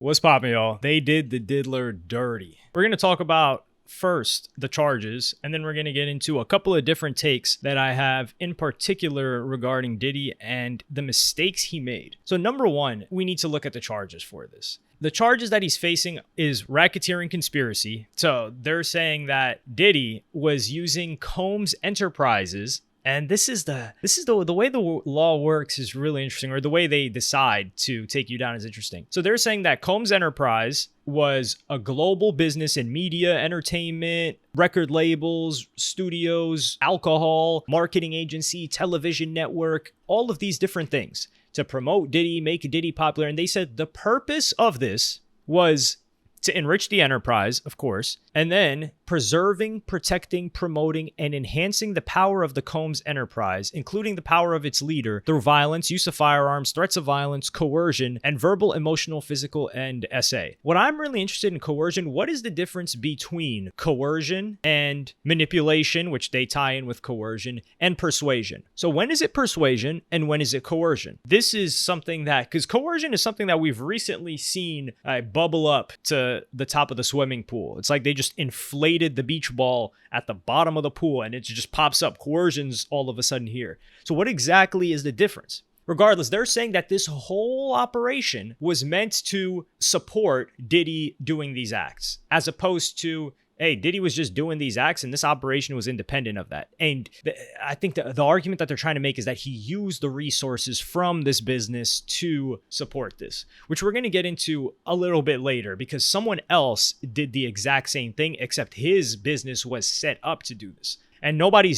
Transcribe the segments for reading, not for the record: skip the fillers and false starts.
What's poppin', y'all? They did the diddler dirty. We're going to talk about first the charges, and then we're going to get into a couple of different takes that I have in particular regarding Diddy and the mistakes he made. So number one, we need to look at the charges for this. The charges that he's facing is racketeering conspiracy. So they're saying that Diddy was using Combs Enterprises. And this is the way the law works is really interesting, or the way they decide to take you down is interesting. So they're saying that Combs Enterprise was a global business in media, entertainment, record labels, studios, alcohol, marketing agency, television network, all of these different things to promote Diddy, make Diddy popular. And they said the purpose of this was to enrich the enterprise, of course, and then preserving, protecting, promoting, and enhancing the power of the Combs enterprise, including the power of its leader through violence, use of firearms, threats of violence, coercion, and verbal, emotional, physical, and SA. What I'm really interested in coercion, what is the difference between coercion and manipulation, which they tie in with coercion, and persuasion? So when is it persuasion and when is it coercion? This is something that, because coercion is something that we've recently seen bubble up to the top of the swimming pool. It's like they just inflated the beach ball at the bottom of the pool and it just pops up. Coercion's all of a sudden here. So what exactly is the difference? Regardless, they're saying that this whole operation was meant to support Diddy doing these acts, as opposed to, hey, Diddy was just doing these acts and this operation was independent of that. And I think the argument that they're trying to make is that he used the resources from this business to support this, which we're going to get into a little bit later, because someone else did the exact same thing, except his business was set up to do this. And nobody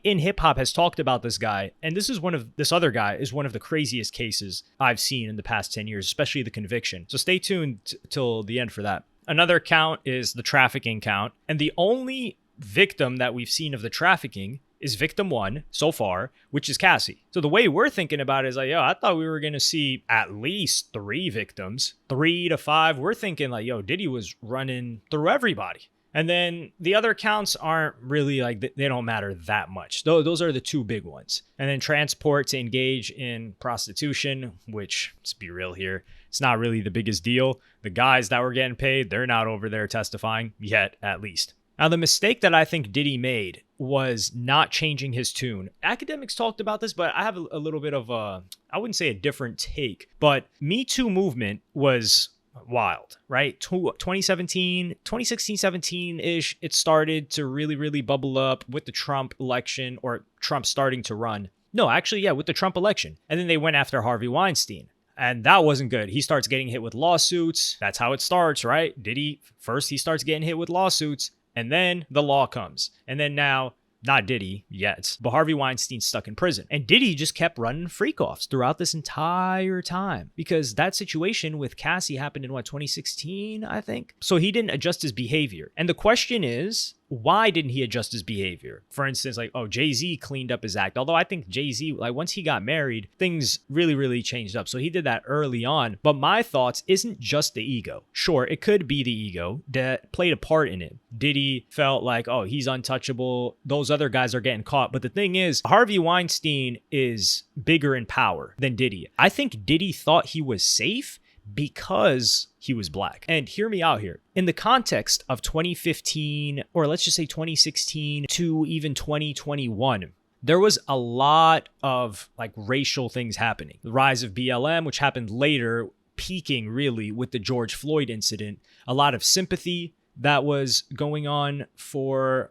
in hip hop has talked about this guy. And this other guy is one of the craziest cases I've seen in the past 10 years, especially the conviction. So stay tuned till the end for that. Another count is the trafficking count. And the only victim that we've seen of the trafficking is victim one so far, which is Cassie. So the way we're thinking about it is like, yo, I thought we were going to see at least 3 victims, 3 to 5. We're thinking like, yo, Diddy was running through everybody. And then the other counts aren't really like, they don't matter that much. Those are the 2 big ones. And then transport to engage in prostitution, which, let's be real here, it's not really the biggest deal. The guys that were getting paid, they're not over there testifying yet, at least. Now, the mistake that I think Diddy made was not changing his tune. Academics talked about this, but I have a little bit of I wouldn't say a different take, but Me Too movement was wild, right? 2016, 17-ish, it started to really bubble up with the Trump election, or Trump starting to run. No, actually, yeah, with the Trump election. And then they went after Harvey Weinstein. And that wasn't good. He starts getting hit with lawsuits. That's how it starts, right? Diddy, first he starts getting hit with lawsuits, and then the law comes. And then now, not Diddy yet, but Harvey Weinstein's stuck in prison. And Diddy just kept running freak-offs throughout this entire time, because that situation with Cassie happened in 2016, I think? So he didn't adjust his behavior. And the question is, why didn't he adjust his behavior? For instance, like, Jay-Z cleaned up his act. Although I think Jay-Z, like, once he got married, things really changed up. So he did that early on. But my thoughts isn't just the ego. Sure, it could be the ego that played a part in it. Diddy felt like, he's untouchable. Those other guys are getting caught. But the thing is, Harvey Weinstein is bigger in power than Diddy. I think Diddy thought he was safe because he was black. And hear me out here. In the context of 2015, or let's just say 2016 to even 2021, there was a lot of like racial things happening. The rise of BLM, which happened later, peaking really with the George Floyd incident. A lot of sympathy that was going on for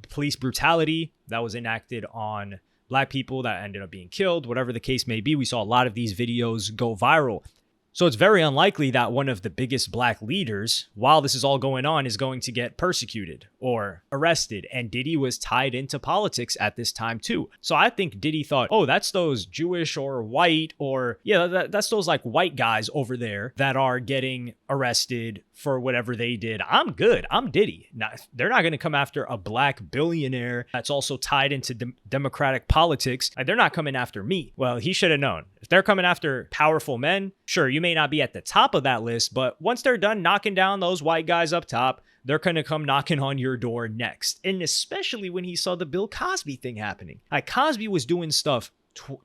police brutality that was enacted on black people that ended up being killed, whatever the case may be. We saw a lot of these videos go viral. So it's very unlikely that one of the biggest black leaders, while this is all going on, is going to get persecuted or arrested. And Diddy was tied into politics at this time too. So I think Diddy thought, that's those Jewish or white, or that's those like white guys over there that are getting arrested for whatever they did. I'm good. I'm Diddy. They're not going to come after a black billionaire that's also tied into democratic politics. They're not coming after me. Well, he should have known. If they're coming after powerful men, sure, you may not be at the top of that list, but once they're done knocking down those white guys up top, they're going to come knocking on your door next. And especially when he saw the Bill Cosby thing happening. Like, Cosby was doing stuff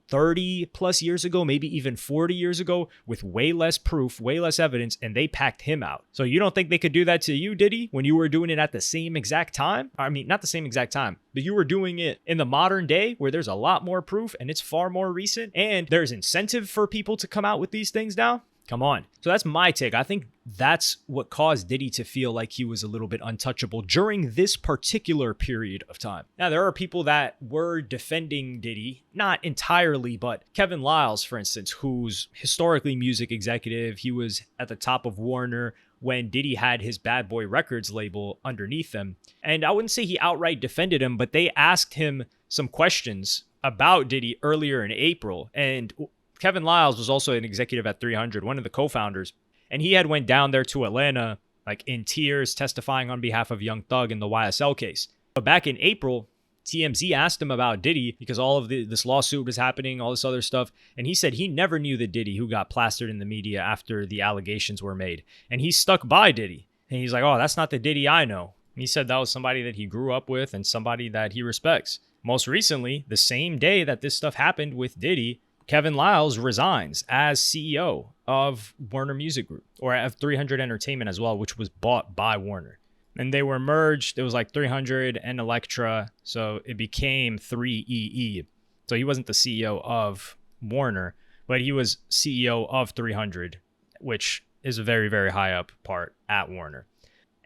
30 plus years ago, maybe even 40 years ago, with way less proof, way less evidence, and they packed him out. So you don't think they could do that to you, Diddy, when you were doing it at the same exact time? I mean, not the same exact time, but you were doing it in the modern day where there's a lot more proof and it's far more recent and there's incentive for people to come out with these things now? Come on. So that's my take. I think that's what caused Diddy to feel like he was a little bit untouchable during this particular period of time. Now, there are people that were defending Diddy, not entirely, but Kevin Liles, for instance, who's historically music executive. He was at the top of Warner when Diddy had his Bad Boy Records label underneath them. And I wouldn't say he outright defended him, but they asked him some questions about Diddy earlier in April. And Kevin Liles was also an executive at 300, one of the co-founders, and he had went down there to Atlanta like in tears, testifying on behalf of Young Thug in the YSL case. But back in April, TMZ asked him about Diddy because all of this lawsuit was happening, all this other stuff, and he said he never knew the Diddy who got plastered in the media after the allegations were made, and he stuck by Diddy. And he's like, oh, that's not the Diddy I know. And he said that was somebody that he grew up with and somebody that he respects. Most recently, the same day that this stuff happened with Diddy, Kevin Liles resigns as CEO of Warner Music Group, or of 300 Entertainment as well, which was bought by Warner. And they were merged. It was like 300 and Elektra, so it became 3EE. So he wasn't the CEO of Warner, but he was CEO of 300, which is a very, very high up part at Warner.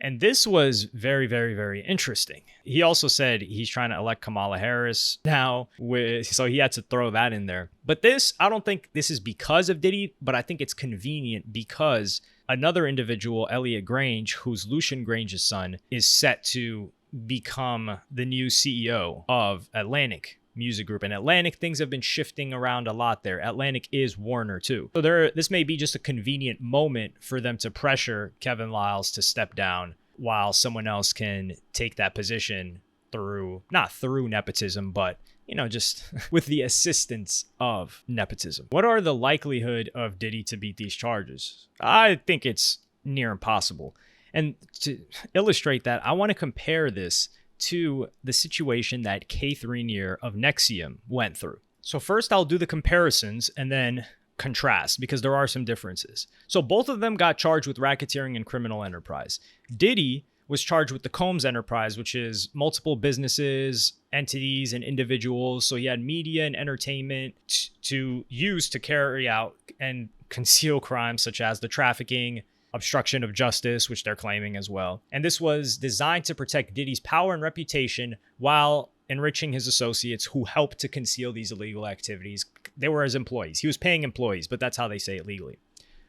And this was very, very, very interesting. He also said he's trying to elect Kamala Harris now, so he had to throw that in there. But this, I don't think this is because of Diddy, but I think it's convenient because another individual, Elliot Grange, who's Lucian Grange's son, is set to become the new CEO of Atlantic Music Group. And Atlantic, things have been shifting around a lot there. Atlantic is Warner too. So this may be just a convenient moment for them to pressure Kevin Liles to step down while someone else can take that position not through nepotism, but just with the assistance of nepotism. What are the likelihood of Diddy to beat these charges? I think it's near impossible. And to illustrate that, I want to compare this to the situation that Keith Rainier of NXIVM went through. So first I'll do the comparisons and then contrast because there are some differences. So both of them got charged with racketeering and criminal enterprise. Diddy was charged with the Combs enterprise, which is multiple businesses, entities, and individuals. So he had media and entertainment to use to carry out and conceal crimes such as the trafficking, obstruction of justice, which they're claiming as well. And this was designed to protect Diddy's power and reputation while enriching his associates who helped to conceal these illegal activities. They were his employees. He was paying employees, but that's how they say it legally.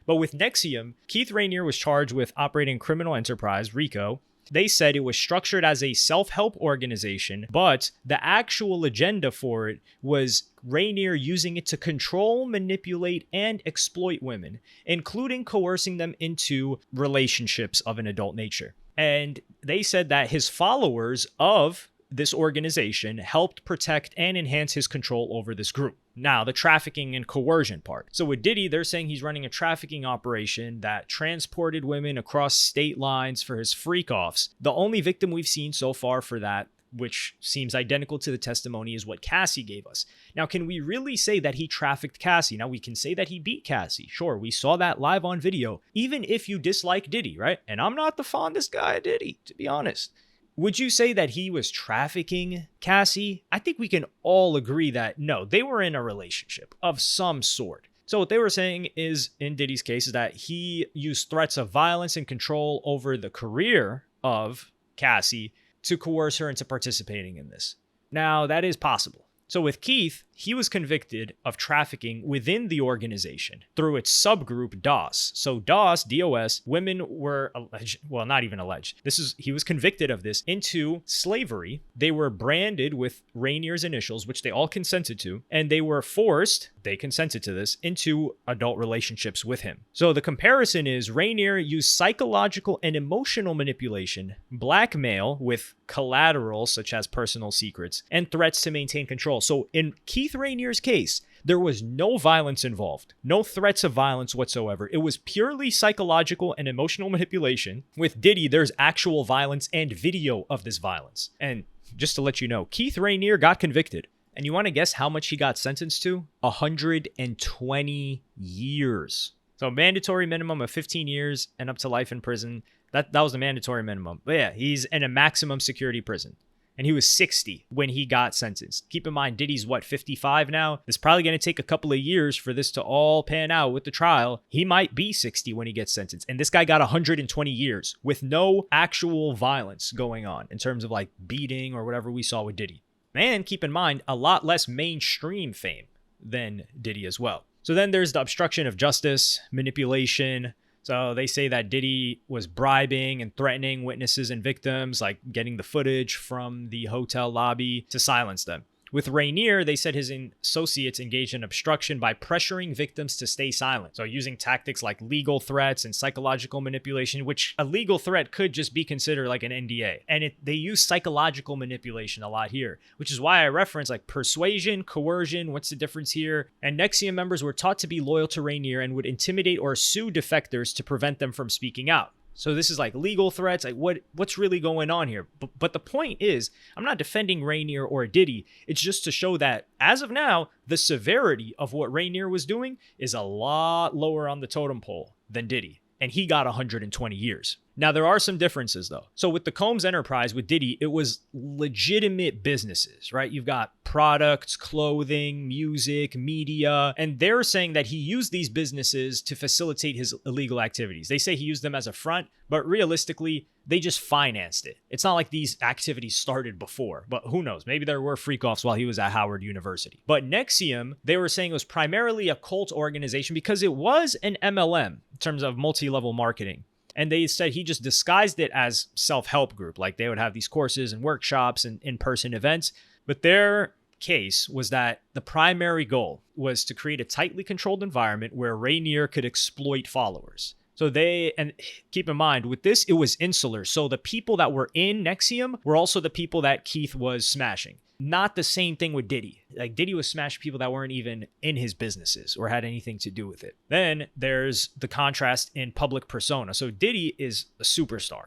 But with NXIVM, Keith Rainier was charged with operating criminal enterprise, RICO. They said it was structured as a self-help organization, but the actual agenda for it was Rainier using it to control, manipulate, and exploit women, including coercing them into relationships of an adult nature. And they said that his followers of this organization helped protect and enhance his control over this group. Now, the trafficking and coercion part. So with Diddy, they're saying he's running a trafficking operation that transported women across state lines for his freak-offs. The only victim we've seen so far for that, which seems identical to the testimony, is what Cassie gave us. Now, can we really say that he trafficked Cassie? Now, we can say that he beat Cassie. Sure, we saw that live on video, even if you dislike Diddy, right? And I'm not the fondest guy of Diddy, to be honest. Would you say that he was trafficking Cassie? I think we can all agree that no, they were in a relationship of some sort. So what they were saying is, in Diddy's case, is that he used threats of violence and control over the career of Cassie to coerce her into participating in this. Now, that is possible. So with Keith, he was convicted of trafficking within the organization through its subgroup DOS. So DOS, DOS, women were alleged, well, not even alleged. He was convicted of this into slavery. They were branded with Rainier's initials, which they all consented to, and they were forced, they consented to this, into adult relationships with him. So the comparison is Rainier used psychological and emotional manipulation, blackmail with collateral such as personal secrets, and threats to maintain control. So in Keith Rainier's case, there was no violence involved, no threats of violence whatsoever. It was purely psychological and emotional manipulation. With Diddy, there's actual violence and video of this violence. And just to let you know, Keith Rainier got convicted. And you want to guess how much he got sentenced to? 120 years. So mandatory minimum of 15 years and up to life in prison. That was the mandatory minimum. But yeah, he's in a maximum security prison. And he was 60 when he got sentenced. Keep in mind, Diddy's 55 now? It's probably going to take a couple of years for this to all pan out with the trial. He might be 60 when he gets sentenced. And this guy got 120 years with no actual violence going on in terms of like beating or whatever we saw with Diddy. And keep in mind, a lot less mainstream fame than Diddy as well. So then there's the obstruction of justice, manipulation. So they say that Diddy was bribing and threatening witnesses and victims, like getting the footage from the hotel lobby to silence them. With Rainier, they said his associates engaged in obstruction by pressuring victims to stay silent. So using tactics like legal threats and psychological manipulation, which a legal threat could just be considered like an NDA. And they use psychological manipulation a lot here, which is why I reference like persuasion, coercion, what's the difference here? And Nexium members were taught to be loyal to Rainier and would intimidate or sue defectors to prevent them from speaking out. So this is like legal threats, like what's really going on here? But the point is, I'm not defending Rainier or Diddy. It's just to show that as of now, the severity of what Rainier was doing is a lot lower on the totem pole than Diddy. And he got 120 years. Now, there are some differences, though. So with the Combs enterprise with Diddy, it was legitimate businesses, right? You've got products, clothing, music, media, and they're saying that he used these businesses to facilitate his illegal activities. They say he used them as a front, but realistically, they just financed it. It's not like these activities started before, but who knows? Maybe there were freak-offs while he was at Howard University. But Nexium, they were saying it was primarily a cult organization because it was an MLM in terms of multi-level marketing. And they said he just disguised it as self-help group. Like they would have these courses and workshops and in-person events. But their case was that the primary goal was to create a tightly controlled environment where Rainier could exploit followers. So and keep in mind, with this, it was insular. So the people that were in Nexium were also the people that Keith was smashing. Not the same thing with Diddy. Like Diddy was smashing people that weren't even in his businesses or had anything to do with it. Then there's the contrast in public persona. So Diddy is a superstar.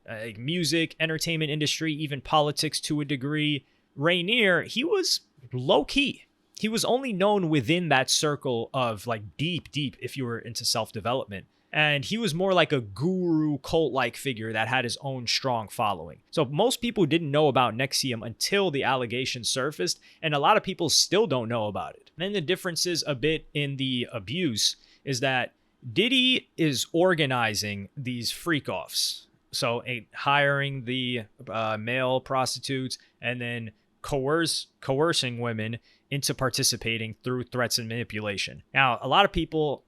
Like music, entertainment industry, even politics to a degree. Rainier, he was low key. He was only known within that circle of like deep, if you were into self-development. And he was more like a guru cult-like figure that had his own strong following. So most people didn't know about Nexium until the allegations surfaced, and a lot of people still don't know about it. And then the differences a bit in the abuse is that Diddy is organizing these freak-offs. So hiring the male prostitutes and then coercing women into participating through threats and manipulation. Now, not a lot of people,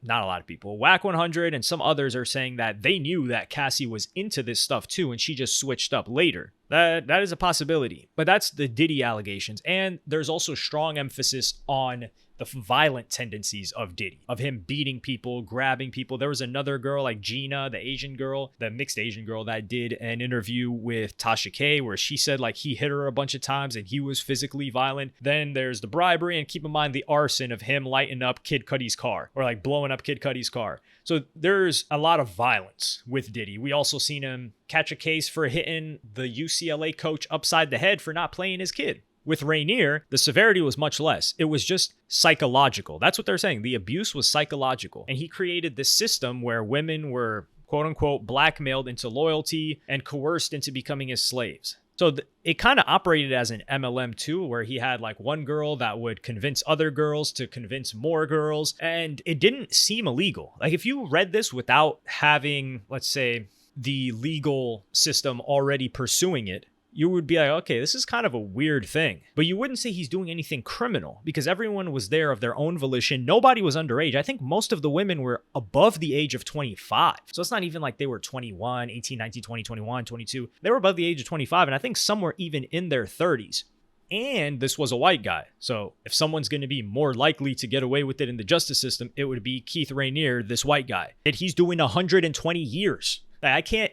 Whack 100 and some others are saying that they knew that Cassie was into this stuff too, and she just switched up later. That is a possibility, but that's the Diddy allegations. And there's also strong emphasis on the violent tendencies of Diddy, of him beating people, grabbing people. There was another girl like Gina, the mixed Asian girl that did an interview with Tasha K where she said like he hit her a bunch of times and he was physically violent. Then there's the bribery, and keep in mind the arson of him lighting up Kid Cudi's car or like blowing up Kid Cudi's car. So there's a lot of violence with Diddy. We also seen him catch a case for hitting the UCLA coach upside the head for not playing his kid. With Rainier, the severity was much less. It was just psychological. That's what they're saying. The abuse was psychological. And he created this system where women were, quote unquote, blackmailed into loyalty and coerced into becoming his slaves. So it kind of operated as an MLM too, where he had like one girl that would convince other girls to convince more girls. And it didn't seem illegal. Like if you read this without having, let's say, the legal system already pursuing it, you would be like, okay, this is kind of a weird thing. But you wouldn't say he's doing anything criminal because everyone was there of their own volition. Nobody was underage. I think most of the women were above the age of 25. So it's not even like they were 21, 18, 19, 20, 21, 22. They were above the age of 25. And I think some were even in their 30s. And this was a white guy. So if someone's going to be more likely to get away with it in the justice system, it would be Keith Rainier, this white guy. And he's doing 120 years. I can't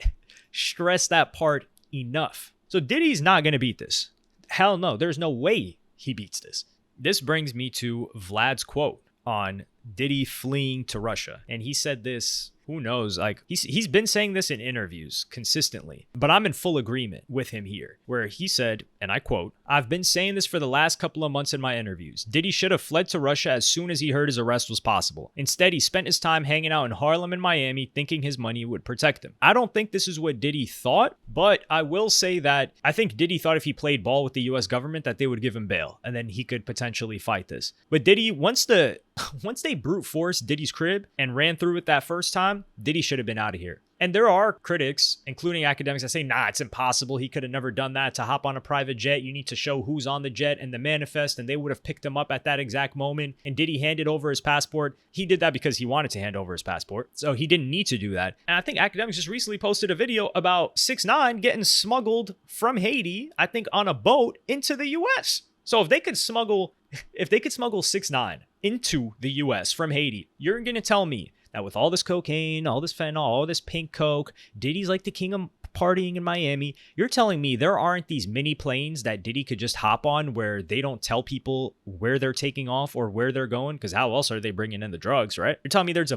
stress that part enough. So Diddy's not going to beat this. Hell no, there's no way he beats this. This brings me to Vlad's quote on Diddy fleeing to Russia. And he said this who knows? Like he's been saying this in interviews consistently, but I'm in full agreement with him here, where he said, and I quote, "I've been saying this for the last couple of months in my interviews. Diddy should have fled to Russia as soon as he heard his arrest was possible. Instead, he spent his time hanging out in Harlem and Miami thinking his money would protect him." I don't think this is what Diddy thought, but I will say that I think Diddy thought if he played ball with the US government that they would give him bail and then he could potentially fight this. But Diddy, once they brute forced Diddy's crib and ran through it that first time, Diddy should have been out of here. And there are critics, including academics, that say, nah, it's impossible. He could have never done that. To hop on a private jet, you need to show who's on the jet and the manifest, and they would have picked him up at that exact moment. And Diddy handed over his passport. He did that because he wanted to hand over his passport, so he didn't need to do that. And I think academics just recently posted a video about 6ix9ine getting smuggled from Haiti, I think on a boat, into the US. So if they could smuggle 6ix9ine into the US from Haiti, you're going to tell me that with all this cocaine, all this fentanyl, all this pink coke, Diddy's like the king of partying in Miami. You're telling me there aren't these mini planes that Diddy could just hop on where they don't tell people where they're taking off or where they're going? Because how else are they bringing in the drugs, right? You're telling me there's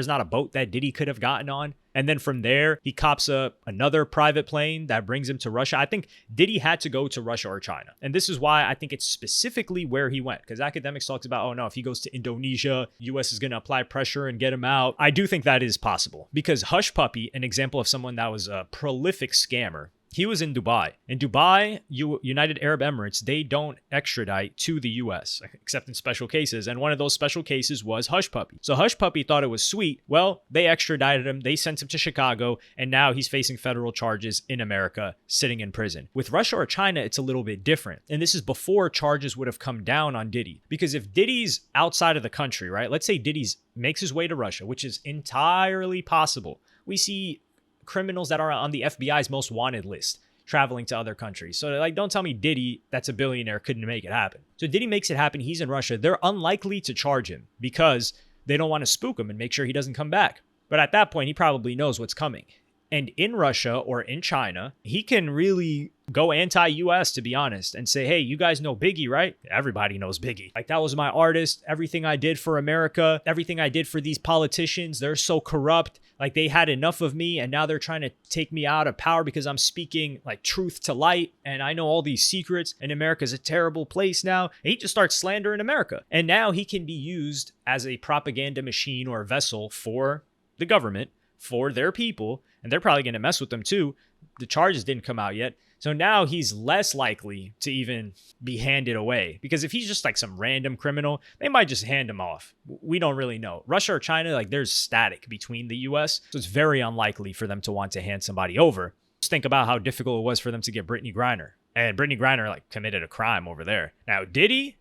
not a boat that Diddy could have gotten on? And then from there, he cops another private plane that brings him to Russia. I think Diddy had to go to Russia or China. And this is why I think it's specifically where he went. Because academics talks about, oh no, if he goes to Indonesia, US is going to apply pressure and get him out. I do think that is possible. Because Hush Puppy, an example of someone that was a prolific scammer, he was in Dubai. In Dubai, United Arab Emirates, they don't extradite to the US, except in special cases. And one of those special cases was Hush Puppy. So Hush Puppy thought it was sweet. Well, they extradited him. They sent him to Chicago. And now he's facing federal charges in America, sitting in prison. With Russia or China, it's a little bit different. And this is before charges would have come down on Diddy. Because if Diddy's outside of the country, right? Let's say Diddy's makes his way to Russia, which is entirely possible. We see criminals that are on the FBI's most wanted list traveling to other countries. So like, don't tell me Diddy, that's a billionaire, couldn't make it happen. So Diddy makes it happen. He's in Russia. They're unlikely to charge him because they don't want to spook him and make sure he doesn't come back. But at that point, he probably knows what's coming. And in Russia or in China, he can really go anti-US, to be honest, and say, hey, you guys know Biggie, right? Everybody knows Biggie. Like, that was my artist. Everything I did for America, everything I did for these politicians, they're so corrupt. Like, they had enough of me, and now they're trying to take me out of power because I'm speaking, like, truth to light, and I know all these secrets, and America's a terrible place now. And he just starts slandering America. And now he can be used as a propaganda machine or vessel for the government, for their people, and they're probably going to mess with them too. The charges didn't come out yet. So now he's less likely to even be handed away, because if he's just like some random criminal, they might just hand him off. We don't really know. Russia or China, like, there's static between the US. So it's very unlikely for them to want to hand somebody over. Just think about how difficult it was for them to get Brittany Griner. And Brittany Griner, like, committed a crime over there. Now, Diddy,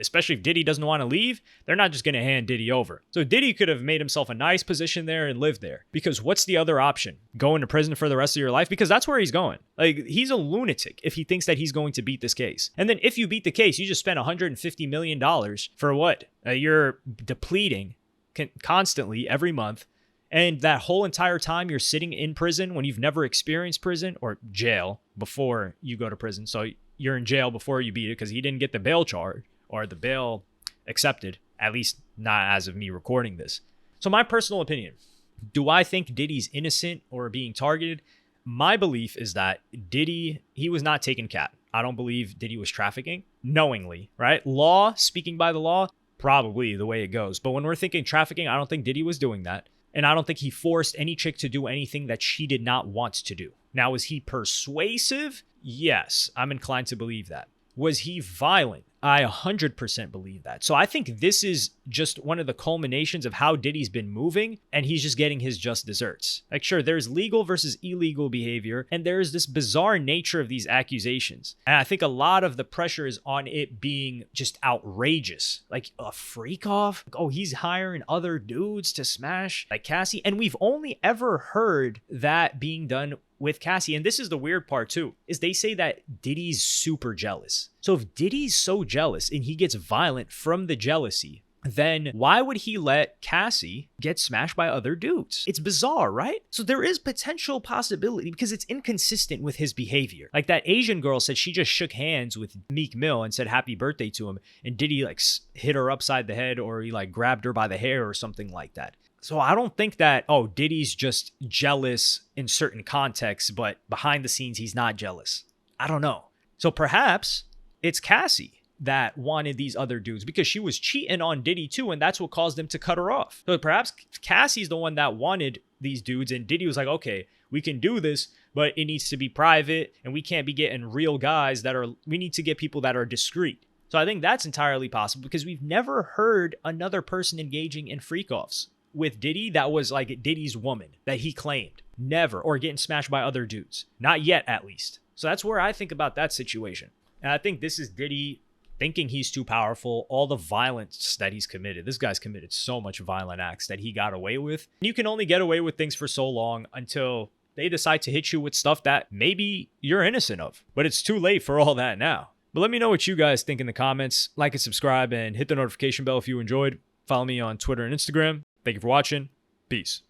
especially if Diddy doesn't want to leave, they're not just going to hand Diddy over. So Diddy could have made himself a nice position there and lived there. Because what's the other option? Go into prison for the rest of your life? Because that's where he's going. Like, he's a lunatic if he thinks that he's going to beat this case. And then if you beat the case, you just spent $150 million for what? You're depleting constantly every month. And that whole entire time you're sitting in prison when you've never experienced prison or jail before you go to prison. So you're in jail before you beat it because he didn't get the bail charge or the bail accepted, at least not as of me recording this. So my personal opinion, do I think Diddy's innocent or being targeted? My belief is that Diddy, he was not taking cat. I don't believe Diddy was trafficking knowingly, right? Law, speaking by the law, probably the way it goes. But when we're thinking trafficking, I don't think Diddy was doing that. And I don't think he forced any chick to do anything that she did not want to do. Now, was he persuasive? Yes, I'm inclined to believe that. Was he violent? I 100% believe that. So I think this is just one of the culminations of how Diddy's been moving, and he's just getting his just desserts. Like, sure, there's legal versus illegal behavior, and there's this bizarre nature of these accusations. And I think a lot of the pressure is on it being just outrageous. Like a freak off. Oh, he's hiring other dudes to smash like Cassie. And we've only ever heard that being done with Cassie. And this is the weird part too, is they say that Diddy's super jealous. So if Diddy's so jealous and he gets violent from the jealousy, then why would he let Cassie get smashed by other dudes? It's bizarre, right? So there is potential possibility because it's inconsistent with his behavior. Like that Asian girl said she just shook hands with Meek Mill and said happy birthday to him. And Diddy like hit her upside the head or he like grabbed her by the hair or something like that. So I don't think that, oh, Diddy's just jealous in certain contexts, but behind the scenes, he's not jealous. I don't know. So perhaps it's Cassie that wanted these other dudes because she was cheating on Diddy too, and that's what caused him to cut her off. So perhaps Cassie's the one that wanted these dudes, and Diddy was like, okay, we can do this, but it needs to be private, and we can't be getting real guys we need to get people that are discreet. So I think that's entirely possible because we've never heard another person engaging in freak-offs with Diddy that was like Diddy's woman that he claimed. Never. Or getting smashed by other dudes. Not yet, at least. So that's where I think about that situation. And I think this is Diddy thinking he's too powerful, all the violence that he's committed. This guy's committed so much violent acts that he got away with. You can only get away with things for so long until they decide to hit you with stuff that maybe you're innocent of. But it's too late for all that now. But let me know what you guys think in the comments. Like and subscribe and hit the notification bell if you enjoyed. Follow me on Twitter and Instagram. Thank you for watching. Peace.